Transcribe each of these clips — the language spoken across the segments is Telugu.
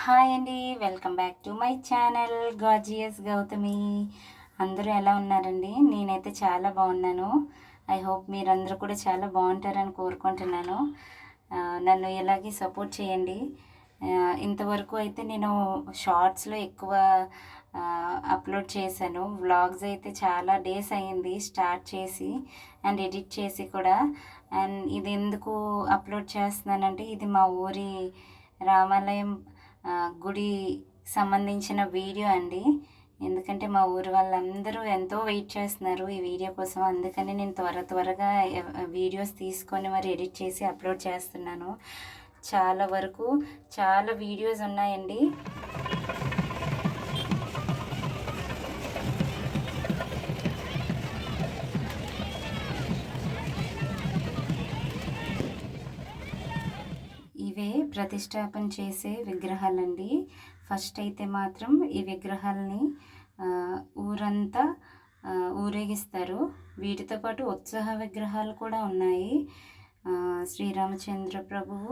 హాయ్ అండి. Welcome back to my channel gorgeous Gautami. అందరూ ఎలా ఉన్నారండి? నేనైతే చాలా బాగున్నాను. ఐ హోప్ మీరందరూ కూడా చాలా బాగుంటారని కోరుకుంటున్నాను. నన్ను ఇలాగే సపోర్ట్ చేయండి. ఇంతవరకు అయితే నేను షార్ట్స్లో ఎక్కువ అప్లోడ్ చేశాను. వ్లాగ్స్ అయితే చాలా డేస్ అయ్యింది స్టార్ట్ చేసి అండ్ ఎడిట్ చేసి కూడా. అండ్ ఇది ఎందుకు అప్లోడ్ చేస్తున్నానంటే ఇది మా ఊరి రామాలయం గుడి సంబంధించిన వీడియో అండి. ఎందుకంటే మా ఊరి వాళ్ళందరూ ఎంతో వెయిట్ చేస్తున్నారు ఈ వీడియో కోసం. అందుకని నేను త్వరగా వీడియోస్ తీసుకొని మరి ఎడిట్ చేసి అప్లోడ్ చేస్తున్నాను. చాలా వరకు చాలా వీడియోస్ ఉన్నాయండి. ఇవే ప్రతిష్టాపన చేసే విగ్రహాలండి. ఫస్ట్ అయితే మాత్రం ఈ విగ్రహాలని ఊరంతా ఊరేగిస్తారు. వీటితో పాటు ఉత్సాహ విగ్రహాలు కూడా ఉన్నాయి. శ్రీరామచంద్ర ప్రభువు,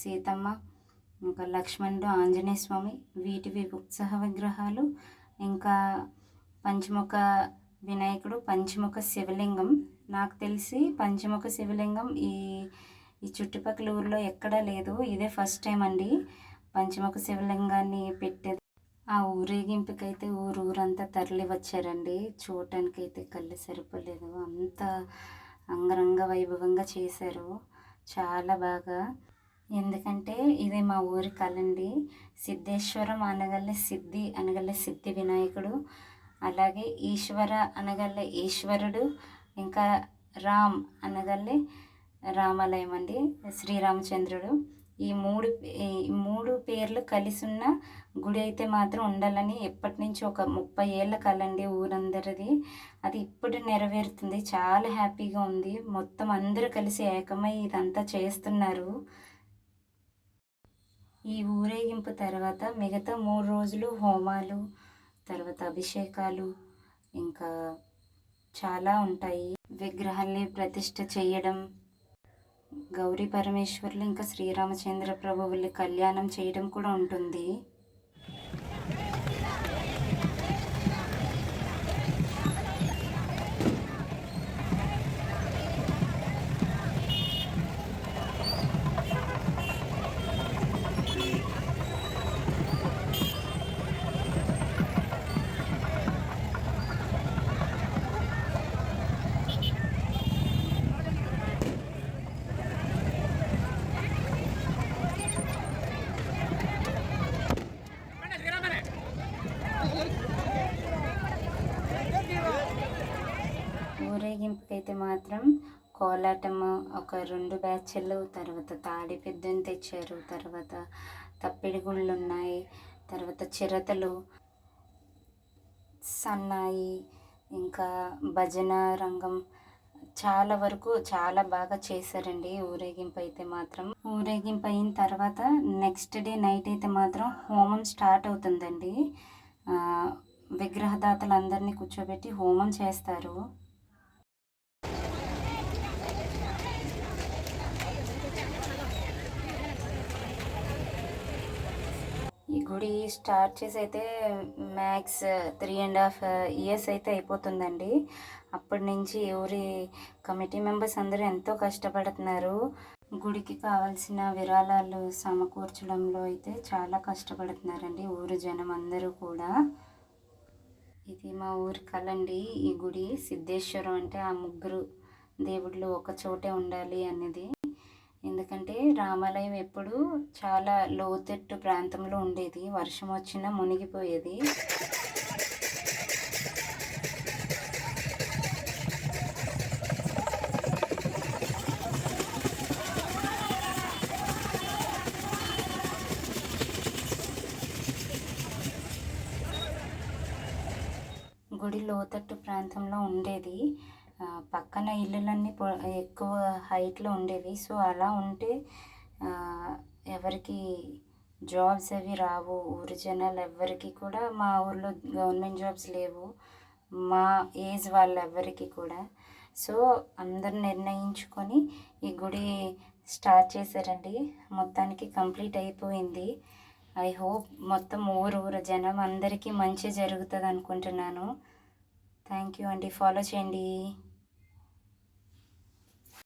సీతమ్మ, ఇంకా లక్ష్మణుడు, ఆంజనేయ స్వామి, వీటివి ఉత్సాహ విగ్రహాలు. ఇంకా పంచముఖ వినాయకుడు, పంచముఖ శివలింగం. నాకు తెలిసి పంచముఖ శివలింగం ఈ చుట్టుపక్కల ఊర్లో ఎక్కడా లేదు. ఇదే ఫస్ట్ టైం అండి పంచముఖ శివలింగాన్ని పెట్టేది. ఆ ఊరేగింపుకైతే ఊరంతా తరలి వచ్చారండి. చూడటానికైతే కళ్ళు సరిపోలేదు, అంత అంగరంగ వైభవంగా చేశారు, చాలా బాగా. ఎందుకంటే ఇది మా ఊరి కళండి. సిద్ధేశ్వరం అనగల సిద్ధి వినాయకుడు, అలాగే ఈశ్వర అనగల ఈశ్వరుడు, ఇంకా రామ్ అనగల్లే రామాలయం అండి, శ్రీరామచంద్రుడు. ఈ మూడు పేర్లు కలిసి ఉన్న గుడి అయితే మాత్రం ఉండాలని ఎప్పటి నుంచి ఒక 30 ఏళ్ళ కలండి ఊరందరిది. అది ఇప్పుడు నెరవేరుతుంది. చాలా హ్యాపీగా ఉంది. మొత్తం అందరూ కలిసి ఏకమై ఇదంతా చేస్తున్నారు. ఈ ఊరేగింపు తర్వాత మిగతా 3 రోజులు హోమాలు, తర్వాత అభిషేకాలు, ఇంకా చాలా ఉంటాయి. విగ్రహాల్ని ప్రతిష్ఠ చేయడం, గౌరీ పరమేశ్వర్లు ఇంకా శ్రీరామచంద్ర ప్రభువుల్ని కళ్యాణం చేయడం కూడా ఉంటుంది. ఊరేగింపుకైతే మాత్రం కోలాటము ఒక 2 బ్యాచ్లు, తర్వాత తాడి పెద్దని తెచ్చారు, తర్వాత తప్పిడిగుళ్ళు ఉన్నాయి, తర్వాత చిరతలు, సన్నాయి, ఇంకా భజన రంగం, చాలా వరకు చాలా బాగా చేశారండి ఊరేగింపు అయితే మాత్రం. ఊరేగింపు అయిన తర్వాత నెక్స్ట్ డే నైట్ అయితే మాత్రం హోమం స్టార్ట్ అవుతుందండి. విగ్రహదాతలందరినీ కూర్చోబెట్టి హోమం చేస్తారు. ఈ గుడి స్టార్ట్ చేసి అయితే మ్యాక్స్ 3.5 ఇయర్స్ అయితే అయిపోతుందండి. అప్పటి నుంచి ఊరి కమిటీ మెంబర్స్ అందరూ ఎంతో కష్టపడుతున్నారు. గుడికి కావాల్సిన విరాళాలు సమకూర్చడంలో అయితే చాలా కష్టపడుతున్నారండి ఊరు జనం అందరూ కూడా. ఇది మా ఊరి కళండి. ఈ గుడి సిద్ధేశ్వరం అంటే ఆ ముగ్గురు దేవుళ్ళు ఒక చోటే ఉండాలి అనేది. ఎందుకంటే రామాలయం ఎప్పుడు చాలా లోతట్టు ప్రాంతంలో ఉండేది, వర్షం వచ్చినా మునిగిపోయేది. గుడి లోతట్టు ప్రాంతంలో ఉండేది. పక్కన ఇల్లులన్నీ ఎక్కువ హైట్లో ఉండేవి. సో అలా ఉంటే ఎవరికి జాబ్స్ అవి రావు. ఊరి జనాలు ఎవ్వరికి కూడా, మా ఊర్లో గవర్నమెంట్ జాబ్స్ లేవు మా ఏజ్ వాళ్ళెవ్వరికి కూడా. సో అందరు నిర్ణయించుకొని ఈ గుడి స్టార్ట్ చేశారండి. మొత్తానికి కంప్లీట్ అయిపోయింది. ఐ హోప్ మొత్తం ఊరు జనం అందరికీ మంచి జరుగుతుంది అనుకుంటున్నాను. థ్యాంక్ యూ అండి. ఫాలో చేయండి.